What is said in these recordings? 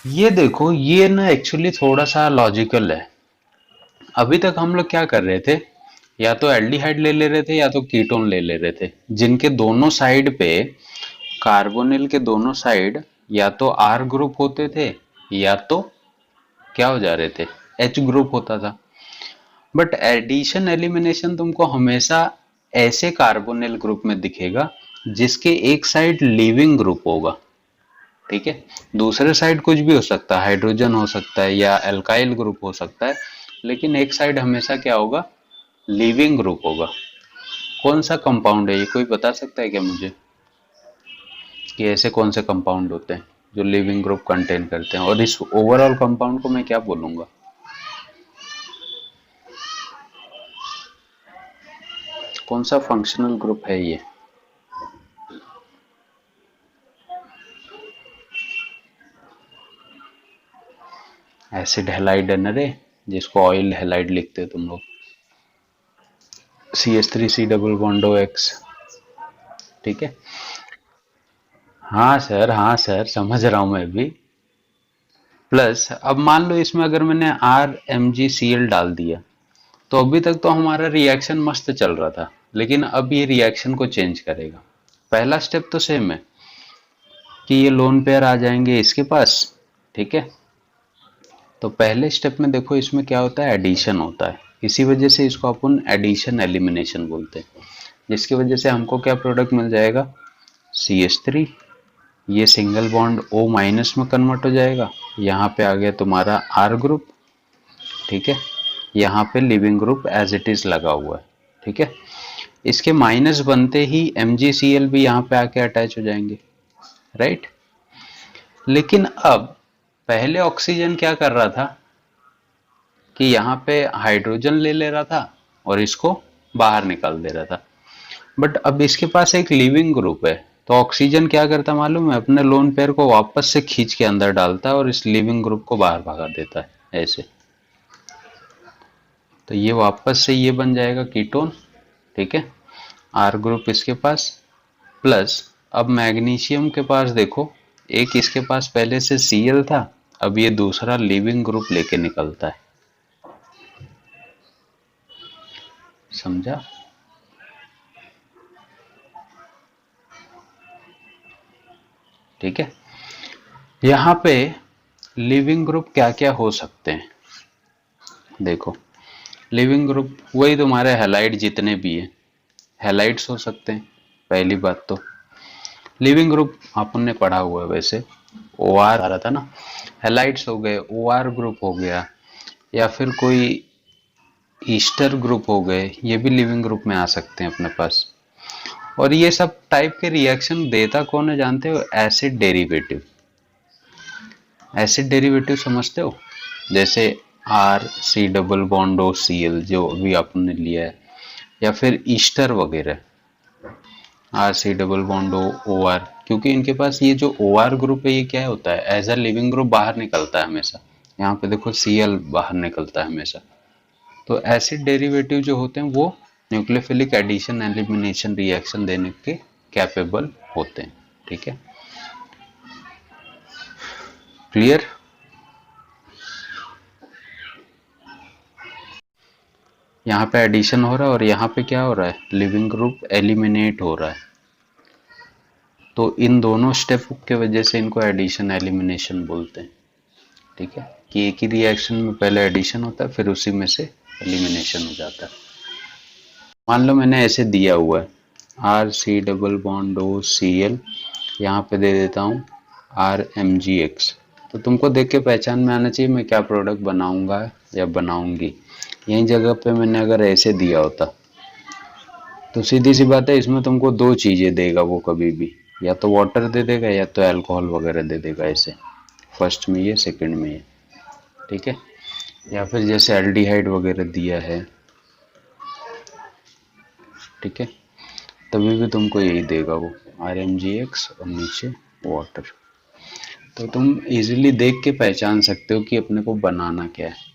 ये देखो, ये ना एक्चुअली थोड़ा सा लॉजिकल है। अभी तक हम लोग क्या कर रहे थे, या तो एल्डिहाइड ले ले रहे थे या तो कीटोन ले ले रहे थे, जिनके दोनों साइड पे, कार्बोनिल के दोनों साइड या तो आर ग्रुप होते थे या तो क्या हो जा रहे थे, एच ग्रुप होता था। बट एडिशन एलिमिनेशन तुमको हमेशा ऐसे कार्बोनिल ग्रुप में दिखेगा जिसके एक साइड लीविंग ग्रुप होगा। ठीक है, दूसरे साइड कुछ भी हो सकता है, हाइड्रोजन हो सकता है या एल्काइल ग्रुप हो सकता है, लेकिन एक साइड हमेशा क्या होगा, लीविंग ग्रुप होगा। कौन सा कंपाउंड है ये, कोई बता सकता है क्या मुझे, कि ऐसे कौन से कंपाउंड होते हैं जो लिविंग ग्रुप कंटेन करते हैं, और इस ओवरऑल कंपाउंड को मैं क्या बोलूंगा? कौन सा फंक्शनल ग्रुप है ये? एसिड हैलाइड है ना रे, जिसको ऑयल हैलाइड लिखते हो तुम लोग। CH3 C double बॉन्डो X। ठीक है, हाँ सर समझ रहा हूं मैं भी। प्लस अब मान लो इसमें अगर मैंने RMgCl डाल दिया, तो अभी तक तो हमारा रिएक्शन मस्त चल रहा था, लेकिन अब ये रिएक्शन को चेंज करेगा। पहला स्टेप तो सेम है कि ये लोन पेयर आ जाएंगे इसके पास। ठीक है, तो पहले स्टेप में देखो इसमें क्या होता है, एडिशन होता है। इसी वजह से इसको अपन एडिशन एलिमिनेशन बोलते हैं, जिसकी वजह से हमको क्या प्रोडक्ट मिल जाएगा, CH3। ये सिंगल बॉन्ड O माइनस में कन्वर्ट हो जाएगा, यहाँ पे आ गया तुम्हारा R ग्रुप। ठीक है, यहाँ पे leaving group as it is लगा हुआ है। ठीक है, इसके माइनस बनते ही MgCl भी यहाँ पे आके अटैच हो जाएंगे, राइट। लेकिन अब पहले ऑक्सीजन क्या कर रहा था कि यहाँ पे हाइड्रोजन ले ले रहा था और इसको बाहर निकाल दे रहा था। बट अब इसके पास एक लिविंग ग्रुप है, तो ऑक्सीजन क्या करता मालूम है, अपने लोन पेयर को वापस से खींच के अंदर डालता है और इस लिविंग ग्रुप को बाहर भगा देता है ऐसे। तो ये वापस से ये बन जाएगा कीटोन। ठीक है, आर ग्रुप इसके पास, प्लस अब मैग्नीशियम के पास देखो, एक इसके पास पहले से Cl था, अब ये दूसरा लिविंग ग्रुप लेके निकलता है। समझा? ठीक है, यहाँ पे लिविंग ग्रुप क्या क्या हो सकते हैं, देखो। लिविंग ग्रुप वही तुम्हारे हैलाइड जितने भी है, हैलाइड्स हो सकते हैं। पहली बात तो लिविंग ग्रुप अपन ने पढ़ा हुआ है वैसे, OR आ रहा था ना, हैलाइड्स हो गए, OR ग्रुप हो गया, या फिर कोई ईस्टर ग्रुप हो गए, ये भी लिविंग ग्रुप में आ सकते हैं अपने पास। और ये सब टाइप के रिएक्शन देता कौन है जानते हो, एसिड डेरिवेटिव। एसिड डेरिवेटिव समझते हो, जैसे RC डबल बॉन्ड OCl जो अभी आपने लिया है, या फिर ईस्टर वगैरह, RC डबल बॉन्ड OR, क्योंकि इनके पास ये जो OR ग्रुप है ये क्या होता है, एज अ लिविंग ग्रुप बाहर निकलता है हमेशा। यहाँ पे देखो Cl बाहर निकलता है हमेशा। तो एसिड डेरिवेटिव जो होते हैं वो न्यूक्लियोफिलिक एडिशन एलिमिनेशन रिएक्शन देने के कैपेबल होते हैं। ठीक है, क्लियर? यहाँ पे एडिशन हो रहा है और यहाँ पे क्या हो रहा है, लिविंग ग्रुप एलिमिनेट हो रहा है। तो इन दोनों स्टेप के वजह से इनको एडिशन एलिमिनेशन बोलते हैं। ठीक है, कि एक ही रिएक्शन में पहले एडिशन होता है फिर उसी में से एलिमिनेशन हो जाता है। मान लो मैंने ऐसे दिया हुआ है RC डबल बॉन्ड OCl, यहाँ पे दे देता हूँ RMgX। तो तुमको देख के पहचान में आना चाहिए मैं क्या प्रोडक्ट बनाऊंगा या बनाऊंगी। यही जगह पे मैंने अगर ऐसे दिया होता, तो सीधी सी बात है, इसमें तुमको दो चीजें देगा वो कभी भी, या तो वाटर दे देगा या तो अल्कोहल वगैरह दे देगा ऐसे, फर्स्ट में ये सेकंड में ये। ठीक है, या फिर जैसे एल्डिहाइड वगैरह दिया है। ठीक है, तभी भी तुमको यही देगा वो, RMgX और नीचे वाटर। तो तुम इजीली देख के पहचान सकते हो कि अपने को बनाना क्या है।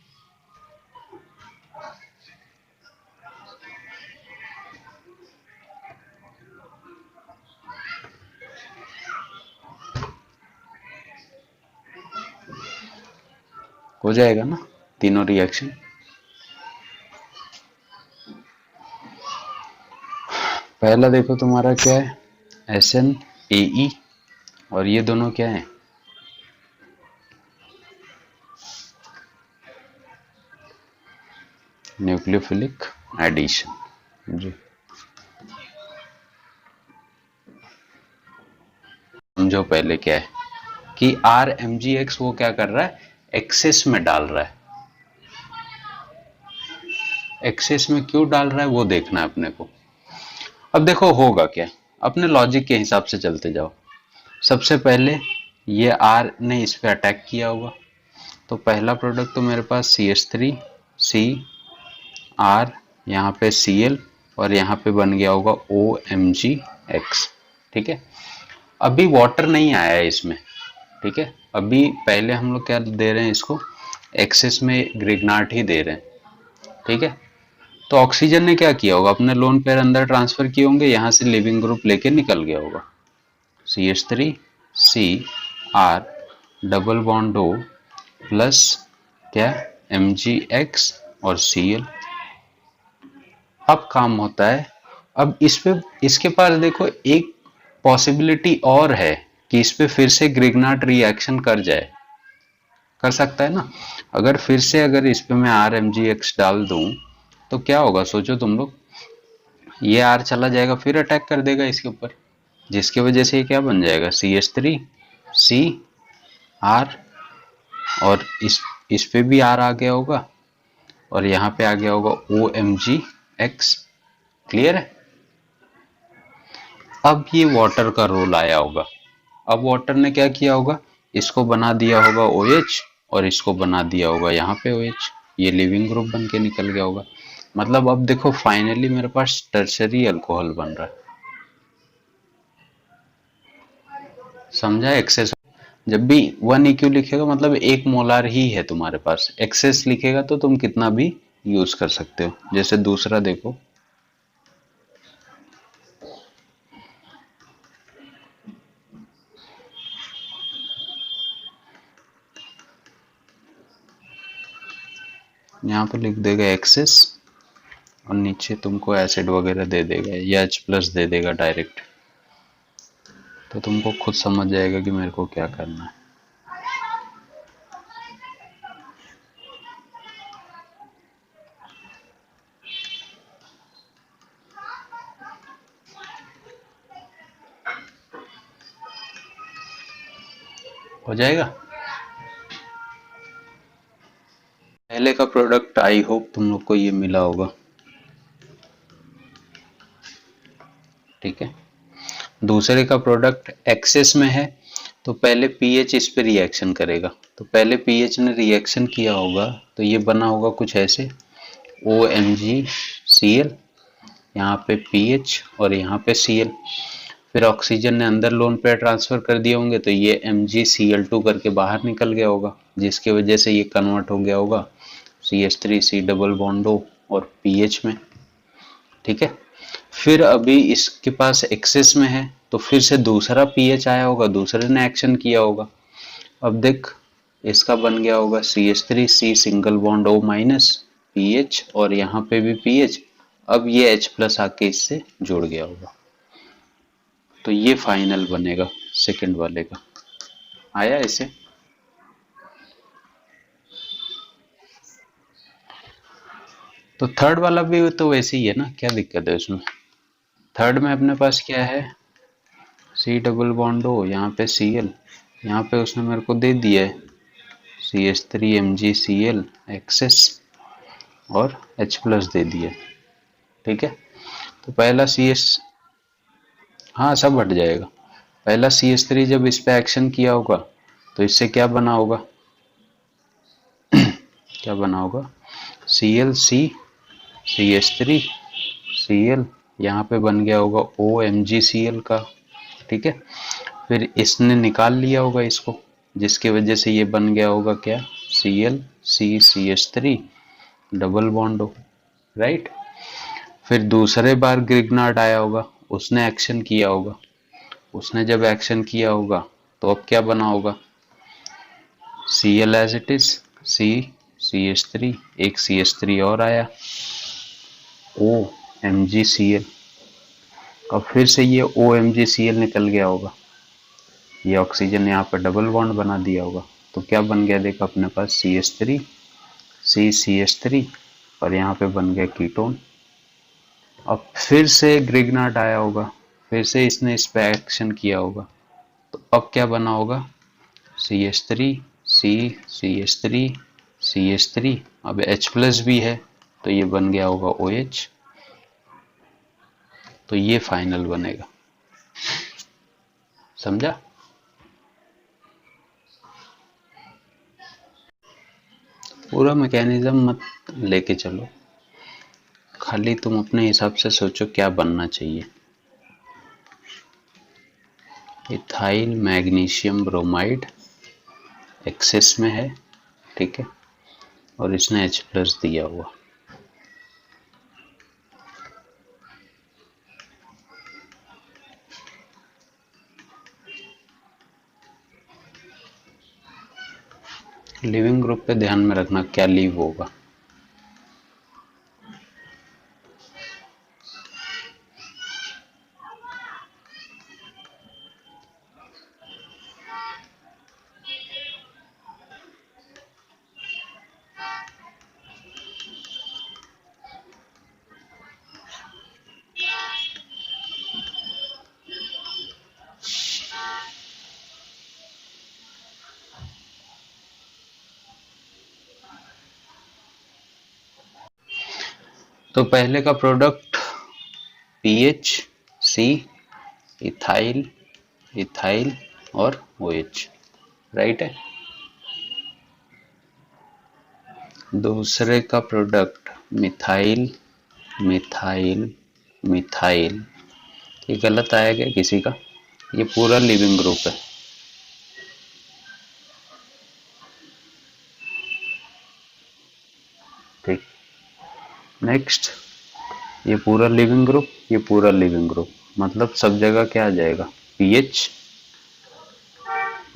हो जाएगा ना तीनों रिएक्शन। पहला देखो तुम्हारा क्या है, SnAe, और ये दोनों क्या है, न्यूक्लियोफिलिक एडिशन जी। समझो पहले क्या है कि RMGX वो क्या कर रहा है, एक्सेस में डाल रहा है। एक्सेस में क्यों डाल रहा है वो देखना है अपने को। अब देखो होगा क्या, अपने लॉजिक के हिसाब से चलते जाओ। सबसे पहले ये R ने इस पे अटैक किया होगा, तो पहला प्रोडक्ट तो मेरे पास CH3C R, यहाँ पे Cl, और यहाँ पे बन गया होगा OMgX। ठीक है, अभी वाटर नहीं आया है इसमें। ठीक है, अभी पहले हम लोग क्या दे रहे हैं इसको, एक्सेस में ग्रिग्नार्ड ही दे रहे हैं। ठीक है, तो ऑक्सीजन ने क्या किया होगा, अपने लोन पेयर अंदर ट्रांसफर किए होंगे, यहाँ से लिविंग ग्रुप लेके निकल गया होगा। CH3C R double bond O plus क्या, MgX और Cl। अब काम होता है, अब इस पे इसके पास देखो एक पॉसिबिलिटी और है कि इस पे फिर से ग्रिग्नार्ड रिएक्शन कर जाए, कर सकता है ना। अगर फिर से अगर इस पे मैं RMGX डाल दूं तो क्या होगा सोचो तुम लोग, ये R चला जाएगा फिर अटैक कर देगा इसके ऊपर, जिसकी वजह से ये क्या बन जाएगा, CH3CR, और इस पे भी R आ गया होगा, और यहाँ पे आ गया होगा OMgX। क्लियर है। अब ये वाटर का रोल आया होगा, अब वाटर ने क्या किया होगा, इसको बना दिया होगा OH, और इसको बना दिया होगा यहाँ पे OH, ये लिविंग ग्रुप बन के निकल गया होगा। मतलब अब देखो फाइनली मेरे पास टर्शरी अल्कोहल बन रहा है। समझा, एक्सेस जब भी 1 EQ लिखेगा मतलब 1 मोलार ही है तुम्हारे पास, एक्सेस लिखेगा तो तुम कितना भी यूज कर सकते हो। जैसे दूसरा देखो, यहाँ पे लिख देगा एक्सेस, और नीचे तुमको एसिड वगैरह दे देगा या H+ दे देगा डायरेक्ट, तो तुमको खुद समझ जाएगा कि मेरे को क्या करना है। हो जाएगा। पहले का प्रोडक्ट आई होप तुम लोग को ये मिला होगा। ठीक है, दूसरे का प्रोडक्ट एक्सेस में है, तो पहले पीएच इस पे रिएक्शन करेगा, तो पहले पीएच ने रिएक्शन किया होगा तो ये बना होगा कुछ ऐसे, OMgCl, यहाँ पे पीएच और यहाँ पे Cl, फिर ऑक्सीजन ने अंदर लोन पेयर ट्रांसफर कर दिए होंगे तो ये MgCl2 करके बाहर निकल गया होगा, जिसकी वजह से ये कन्वर्ट हो गया होगा CH3C डबल बॉन्ड O और पीएच में। ठीक है, फिर अभी इसके पास एक्सेस में है तो फिर से दूसरा पीएच आया होगा, दूसरे ने एक्शन किया होगा। अब देख इसका बन गया होगा CH3C single bond O minus pH, और यहाँ पे भी पीएच, अब ये H+ आके इससे जुड़ गया होगा, तो ये फाइनल बनेगा सेकंड वाले का। आया इसे, तो थर्ड वाला भी तो वैसे ही है ना, क्या दिक्कत है उसमें। थर्ड में अपने पास क्या है, C डबल बॉन्ड O, यहाँ पे Cl, यहाँ पे उसने मेरे को दे दिया है CH3MgCl एक्सेस और H+ दे दिया। ठीक है, तो पहला CH, हाँ सब हट जाएगा। पहला CH3 जब इस पे एक्शन किया होगा तो इससे क्या बना होगा, क्या बना होगा, ClC CH3Cl, यहाँ पे बन गया होगा OMgCl का। ठीक है, फिर इसने निकाल लिया होगा इसको, जिसकी वजह से ये बन गया होगा क्या, ClCCH3 double bond O, right. फिर दूसरे बार ग्रिग्नार्ड आया होगा, उसने एक्शन किया होगा, उसने जब एक्शन किया होगा तो अब क्या बना होगा, Cl as it is, C CH3, एक CH3 और आया, O MgCl। अब फिर से ये O MgCl निकल गया होगा, ये ऑक्सीजन यहाँ पर डबल बॉन्ड बना दिया होगा। तो क्या बन गया, देखो अपने पास CH3 CH3 और यहाँ पे बन गया कीटोन। अब फिर से ग्रिग्नार्ड आया होगा, फिर से इसने इस पे एक्शन किया होगा, तो अब क्या बना होगा, CH3 C CH3 CH3, अब H प्लस भी है तो ये बन गया होगा OH। तो ये फाइनल बनेगा, समझा। पूरा मैकेनिज्म मत लेके चलो, खाली तुम अपने हिसाब से सोचो क्या बनना चाहिए। इथाइल मैग्नीशियम ब्रोमाइड एक्सेस में है, ठीक है, और इसने H प्लस दिया हुआ। लिविंग ग्रुप पे ध्यान में रखना क्या लीव होगा। तो पहले का प्रोडक्ट पीएच सी इथाइल इथाइल और OH, राइट है। दूसरे का प्रोडक्ट मिथाइल मिथाइल मिथाइल, ये गलत आया क्या किसी का, ये पूरा लिविंग ग्रुप है। ठीक, नेक्स्ट, ये पूरा लिविंग ग्रुप, ये पूरा लिविंग ग्रुप, मतलब सब जगह क्या आ जाएगा, पीएच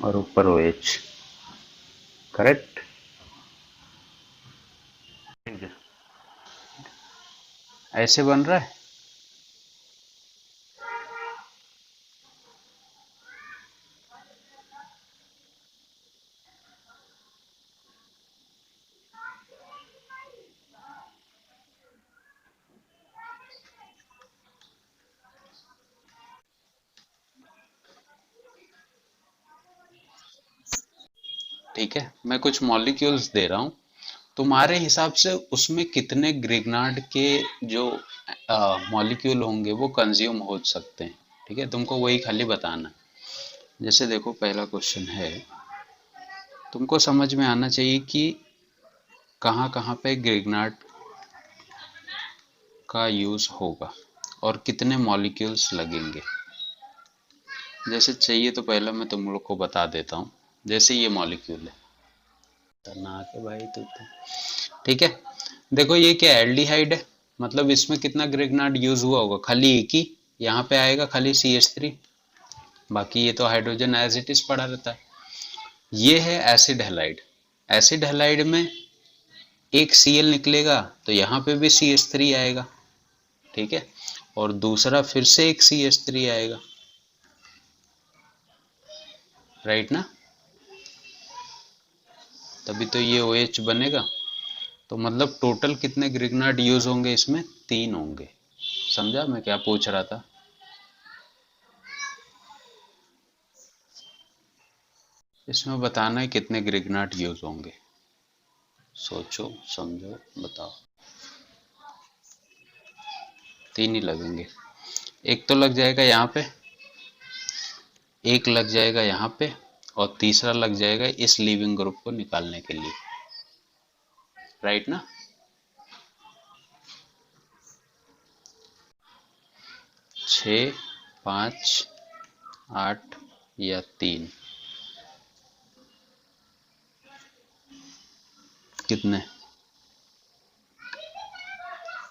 और ऊपर OH, करेक्ट। ऐसे बन रहा है। ठीक है, मैं कुछ मॉलिक्यूल्स दे रहा हूँ, तुम्हारे हिसाब से उसमें कितने ग्रिग्नार्ड के जो मॉलिक्यूल होंगे वो कंज्यूम हो सकते हैं। ठीक है, तुमको वही खाली बताना। जैसे देखो पहला क्वेश्चन है, तुमको समझ में आना चाहिए कि कहाँ कहाँ पे ग्रिग्नार्ड का यूज होगा और कितने मॉलिक्यूल्स लगेंगे। जैसे चाहिए तो पहले मैं तुम लोग को बता देता हूँ। जैसे ये मॉलिक्यूल है, खतरनाक है भाई तो। ठीक है, देखो ये क्या एल्डिहाइड है, मतलब इसमें कितना ग्रिग्नार्ड यूज हुआ होगा, खाली एक ही यहाँ पे आएगा, खाली CH3, बाकी ये तो हाइड्रोजन एज इट इज पड़ा रहता है। ये है एसिड हैलाइड, एसिड हैलाइड में एक Cl निकलेगा तो यहाँ पे भी CH3 आएगा, ठीक है, और दूसरा फिर से एक CH3 आएगा, राइट ना, तभी तो ये OH बनेगा। तो मतलब टोटल कितने ग्रिग्नार्ड यूज होंगे इसमें, 3 होंगे। समझा मैं क्या पूछ रहा था। इसमें बताना है कितने ग्रिग्नार्ड यूज होंगे, सोचो समझो बताओ। 3 ही लगेंगे, एक तो लग जाएगा यहाँ पे, एक लग जाएगा यहाँ पे, और तीसरा लग जाएगा इस लीविंग ग्रुप को निकालने के लिए, राइट ना। 6 5 8 या 3, कितने,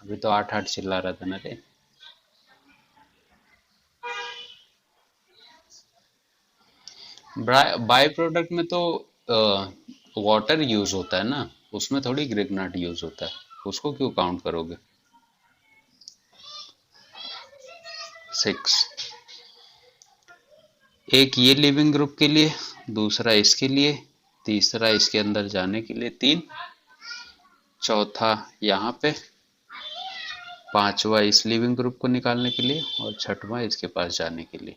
अभी तो 8 8 चिल्ला रहा था ना रे। बाय प्रोडक्ट में तो वाटर यूज होता है ना, उसमें थोड़ी ग्रिग्नाट यूज होता है, उसको क्यों काउंट करोगे? 6। एक ये लिविंग ग्रुप के लिए, दूसरा इसके लिए, तीसरा इसके अंदर जाने के लिए 3, चौथा यहाँ पे, पांचवा इस लिविंग ग्रुप को निकालने के लिए, और छठवां इसके पास जाने के लिए।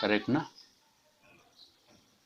करेक्ट ना?